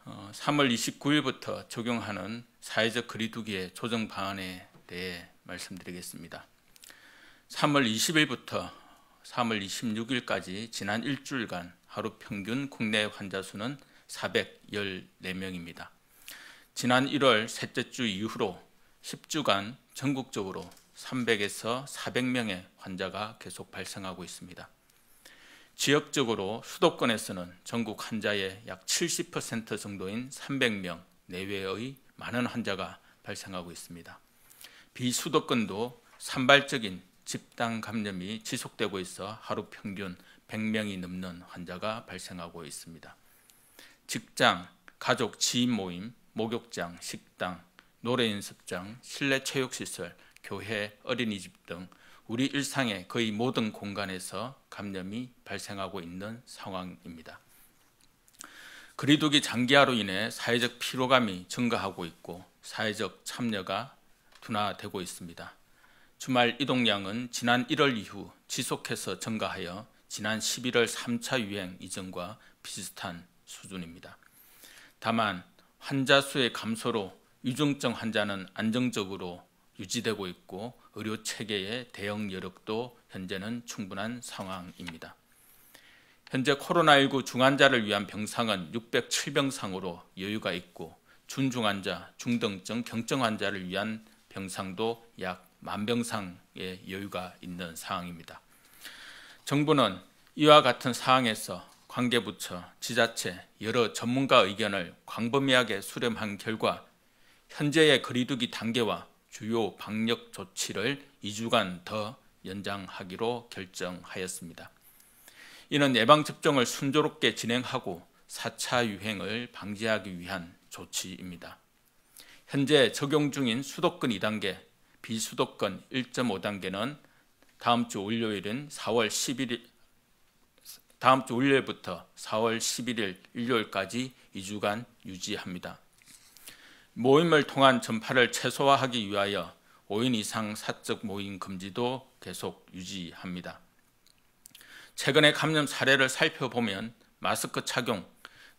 3월 29일부터 적용하는 사회적 거리두기의 조정 방안에 대해 말씀드리겠습니다. 3월 20일부터 3월 26일까지 지난 일주일간 하루 평균 국내 환자 수는 414명입니다. 지난 1월 셋째 주 이후로 10주간 전국적으로 300에서 400명의 환자가 계속 발생하고 있습니다. 지역적으로 수도권에서는 전국 환자의 약 70% 정도인 300명 내외의 많은 환자가 발생하고 있습니다. 비수도권도 산발적인 집단 감염이 지속되고 있어 하루 평균 100명이 넘는 환자가 발생하고 있습니다. 직장, 가족, 지인 모임, 목욕장, 식당, 노래 연습장, 실내 체육시설, 교회, 어린이집 등 우리 일상의 거의 모든 공간에서 감염이 발생하고 있는 상황입니다. 거리두기 장기화로 인해 사회적 피로감이 증가하고 있고 사회적 참여가 둔화되고 있습니다. 주말 이동량은 지난 1월 이후 지속해서 증가하여 지난 11월 3차 유행 이전과 비슷한 수준입니다. 다만 환자 수의 감소로 위중증 환자는 안정적으로 유지되고 있고 의료 체계의 대응 여력도 현재는 충분한 상황입니다. 현재 코로나19 중환자를 위한 병상은 607병상으로 여유가 있고 준중환자, 중등증, 경증 환자를 위한 병상도 약 10,000병상의 여유가 있는 상황입니다. 정부는 이와 같은 상황에서 관계부처, 지자체, 여러 전문가 의견을 광범위하게 수렴한 결과 현재의 거리두기 단계와 주요 방역 조치를 2주간 더 연장하기로 결정하였습니다. 이는 예방접종을 순조롭게 진행하고 4차 유행을 방지하기 위한 조치입니다. 현재 적용 중인 수도권 2단계, 비수도권 1.5단계는 다음 주 월요일부터 4월 11일 일요일까지 2주간 유지합니다. 모임을 통한 전파를 최소화하기 위하여 5인 이상 사적 모임 금지도 계속 유지합니다. 최근의 감염 사례를 살펴보면 마스크 착용,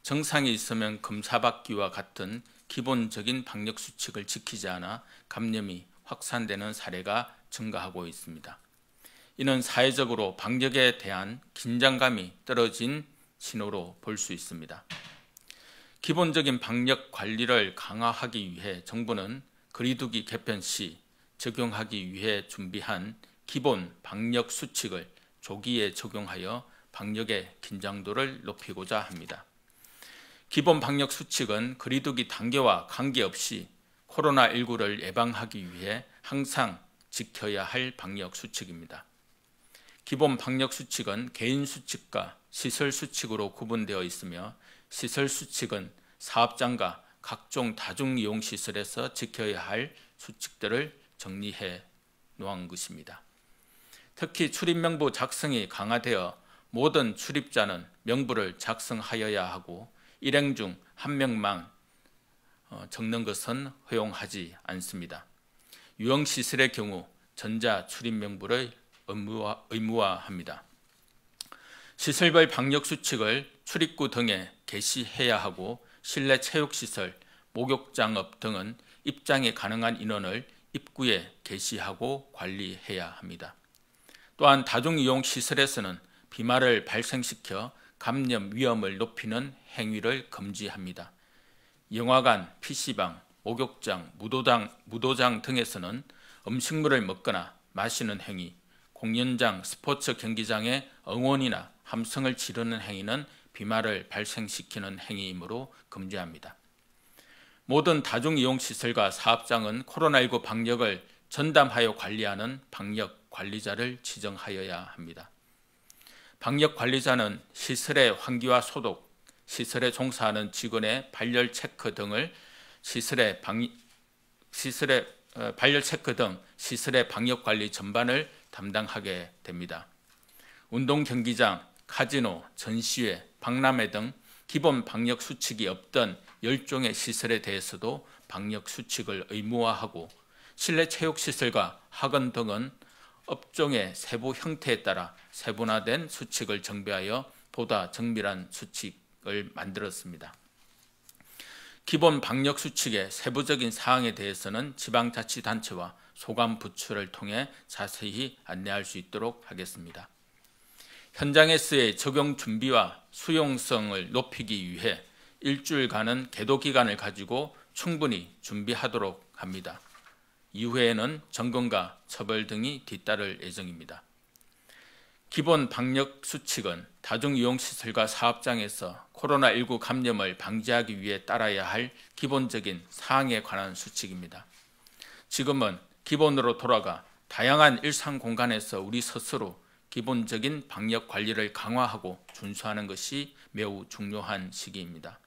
증상이 있으면 검사받기와 같은 기본적인 방역 수칙을 지키지 않아 감염이 확산되는 사례가 증가하고 있습니다. 이는 사회적으로 방역에 대한 긴장감이 떨어진 신호로 볼 수 있습니다. 기본적인 방역 관리를 강화하기 위해 정부는 거리두기 개편 시 적용하기 위해 준비한 기본 방역 수칙을 조기에 적용하여 방역의 긴장도를 높이고자 합니다. 기본 방역 수칙은 거리두기 단계와 관계없이 코로나19를 예방하기 위해 항상 지켜야 할 방역 수칙입니다. 기본 방역 수칙은 개인 수칙과 시설 수칙으로 구분되어 있으며 시설 수칙은 사업장과 각종 다중이용시설에서 지켜야 할 수칙들을 정리해 놓은 것입니다. 특히 출입명부 작성이 강화되어 모든 출입자는 명부를 작성하여야 하고 일행 중 한 명만 적는 것은 허용하지 않습니다. 유흥시설의 경우 전자 출입명부를 의무화합니다. 시설별 방역 수칙을 출입구 등에 게시해야 하고 실내 체육시설, 목욕장업 등은 입장이 가능한 인원을 입구에 게시하고 관리해야 합니다. 또한 다중이용시설에서는 비말을 발생시켜 감염 위험을 높이는 행위를 금지합니다. 영화관, PC방, 목욕장, 무도장 등에서는 음식물을 먹거나 마시는 행위, 공연장, 스포츠 경기장의 응원이나 함성을 지르는 행위는 비말을 발생시키는 행위이므로 금지합니다. 모든 다중이용시설과 사업장은 코로나19 방역을 전담하여 관리하는 방역관리자를 지정하여야 합니다. 방역관리자는 시설의 환기와 소독, 시설에 종사하는 직원의 발열 체크 등 시설의 방역관리 전반을 담당하게 됩니다. 운동 경기장, 카지노, 전시회, 박람회 등 기본 방역 수칙이 없던 10종의 시설에 대해서도 방역 수칙을 의무화하고 실내 체육시설과 학원 등은 업종의 세부 형태에 따라 세분화된 수칙을 정비하여 보다 정밀한 수칙을 만들었습니다. 기본 방역 수칙의 세부적인 사항에 대해서는 지방자치단체와 소관부처를 통해 자세히 안내할 수 있도록 하겠습니다. 현장에서의 적용 준비와 수용성을 높이기 위해 일주일간은 계도 기간을 가지고 충분히 준비하도록 합니다. 이후에는 점검과 처벌 등이 뒤따를 예정입니다. 기본 방역 수칙은 다중이용시설과 사업장에서 코로나19 감염을 방지하기 위해 따라야 할 기본적인 사항에 관한 수칙입니다. 지금은 기본으로 돌아가 다양한 일상 공간에서 우리 스스로 기본적인 방역 관리를 강화하고 준수하는 것이 매우 중요한 시기입니다.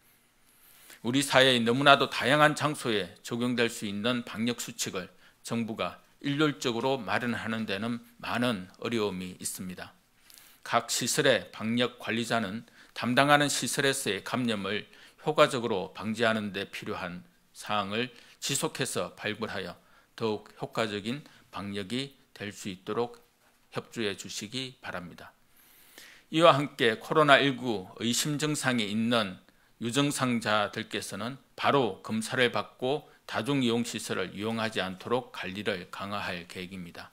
우리 사회의 너무나도 다양한 장소에 적용될 수 있는 방역 수칙을 정부가 일률적으로 마련하는 데는 많은 어려움이 있습니다. 각 시설의 방역 관리자는 담당하는 시설에서의 감염을 효과적으로 방지하는 데 필요한 사항을 지속해서 발굴하여 더욱 효과적인 방역이 될 수 있도록 협조해 주시기 바랍니다. 이와 함께 코로나19 의심 증상이 있는 유증상자들께서는 바로 검사를 받고 다중이용시설을 이용하지 않도록 관리를 강화할 계획입니다.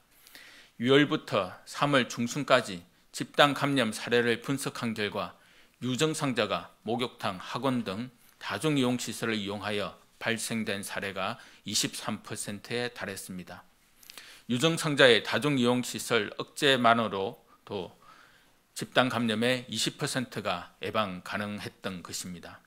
6월부터 3월 중순까지 집단 감염 사례를 분석한 결과 유증상자가 목욕탕, 학원 등 다중이용시설을 이용하여 발생된 사례가 23%에 달했습니다. 유증상자의 다중이용시설 억제만으로도 집단 감염의 20%가 예방 가능했던 것입니다.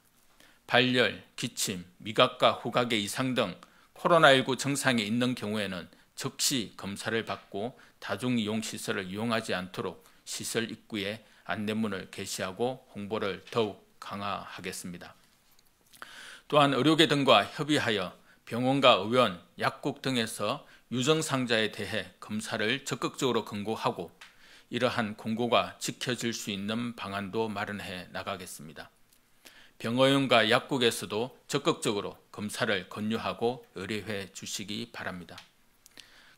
발열, 기침, 미각과 후각의 이상 등 코로나19 증상이 있는 경우에는 즉시 검사를 받고 다중이용시설을 이용하지 않도록 시설 입구에 안내문을 게시하고 홍보를 더욱 강화하겠습니다. 또한 의료계 등과 협의하여 병원과 의원, 약국 등에서 유증상자에 대해 검사를 적극적으로 권고하고 이러한 권고가 지켜질 수 있는 방안도 마련해 나가겠습니다. 병의원과 약국에서도 적극적으로 검사를 권유하고 의뢰해 주시기 바랍니다.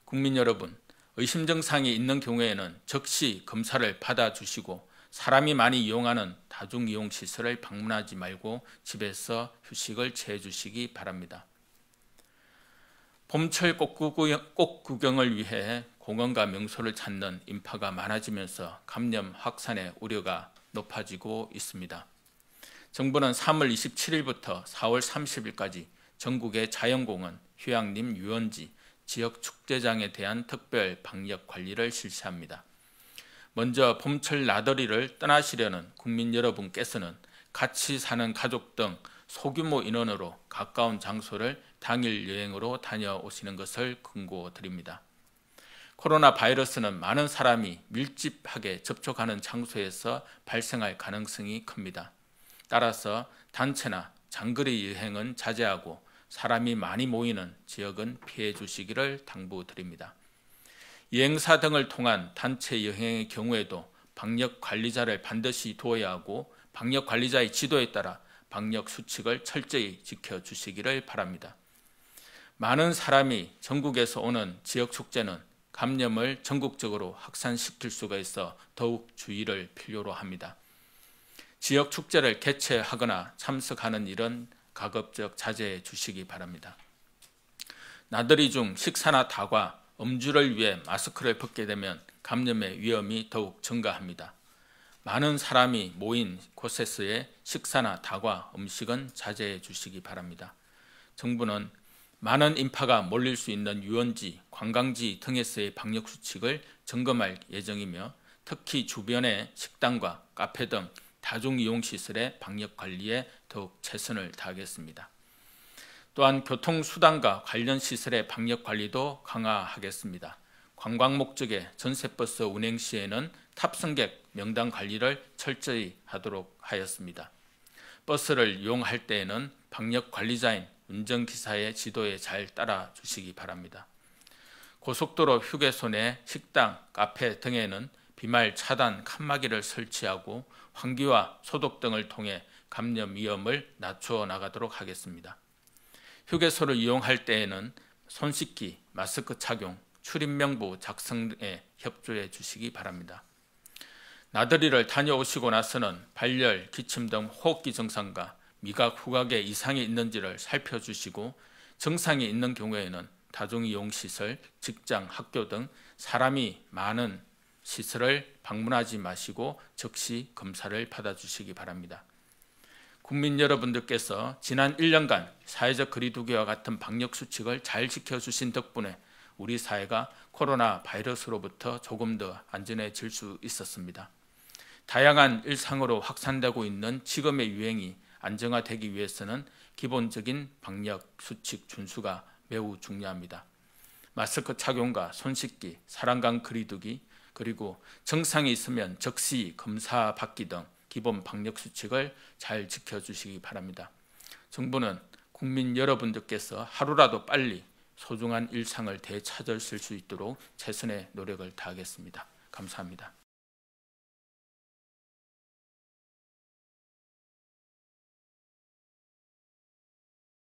국민 여러분, 의심 증상이 있는 경우에는 즉시 검사를 받아주시고 사람이 많이 이용하는 다중이용시설을 방문하지 말고 집에서 휴식을 취해 주시기 바랍니다. 봄철 꽃구경을 위해 공원과 명소를 찾는 인파가 많아지면서 감염 확산의 우려가 높아지고 있습니다. 정부는 3월 27일부터 4월 30일까지 전국의 자연공원, 휴양림, 유원지, 지역 축제장에 대한 특별 방역 관리를 실시합니다. 먼저 봄철 나들이를 떠나시려는 국민 여러분께서는 같이 사는 가족 등 소규모 인원으로 가까운 장소를 당일 여행으로 다녀오시는 것을 권고드립니다. 코로나 바이러스는 많은 사람이 밀집하게 접촉하는 장소에서 발생할 가능성이 큽니다. 따라서 단체나 장거리 여행은 자제하고 사람이 많이 모이는 지역은 피해 주시기를 당부드립니다. 여행사 등을 통한 단체 여행의 경우에도 방역 관리자를 반드시 두어야 하고 방역 관리자의 지도에 따라 방역 수칙을 철저히 지켜주시기를 바랍니다. 많은 사람이 전국에서 오는 지역 축제는 감염을 전국적으로 확산시킬 수가 있어 더욱 주의를 필요로 합니다. 지역 축제를 개최하거나 참석하는 일은 가급적 자제해 주시기 바랍니다. 나들이 중 식사나 다과, 음주를 위해 마스크를 벗게 되면 감염의 위험이 더욱 증가합니다. 많은 사람이 모인 곳에서의 식사나 다과, 음식은 자제해 주시기 바랍니다. 정부는 많은 인파가 몰릴 수 있는 유원지, 관광지 등에서의 방역 수칙을 점검할 예정이며 특히 주변의 식당과 카페 등 다중이용시설의 방역 관리에 더욱 최선을 다하겠습니다. 또한 교통수단과 관련 시설의 방역 관리도 강화하겠습니다. 관광 목적의 전세버스 운행 시에는 탑승객 명단 관리를 철저히 하도록 하였습니다. 버스를 이용할 때에는 방역 관리자인 운전기사의 지도에 잘 따라 주시기 바랍니다. 고속도로 휴게소 내 식당, 카페 등에는 비말 차단 칸막이를 설치하고 환기와 소독 등을 통해 감염 위험을 낮춰 나가도록 하겠습니다. 휴게소를 이용할 때에는 손 씻기, 마스크 착용, 출입명부 작성에 협조해 주시기 바랍니다. 나들이를 다녀오시고 나서는 발열, 기침 등 호흡기 증상과 미각, 후각에 이상이 있는지를 살펴주시고 정상이 있는 경우에는 다중이용시설, 직장, 학교 등 사람이 많은 시설을 방문하지 마시고 즉시 검사를 받아주시기 바랍니다. 국민 여러분들께서 지난 1년간 사회적 거리두기와 같은 방역수칙을 잘 지켜주신 덕분에 우리 사회가 코로나 바이러스로부터 조금 더 안전해질 수 있었습니다. 다양한 일상으로 확산되고 있는 지금의 유행이 안정화되기 위해서는 기본적인 방역수칙 준수가 매우 중요합니다. 마스크 착용과 손 씻기, 사람 간 거리두기, 그리고 증상이 있으면 즉시 검사 받기 등 기본 방역수칙을 잘 지켜주시기 바랍니다. 정부는 국민 여러분들께서 하루라도 빨리 소중한 일상을 되찾으실 수 있도록 최선의 노력을 다하겠습니다. 감사합니다.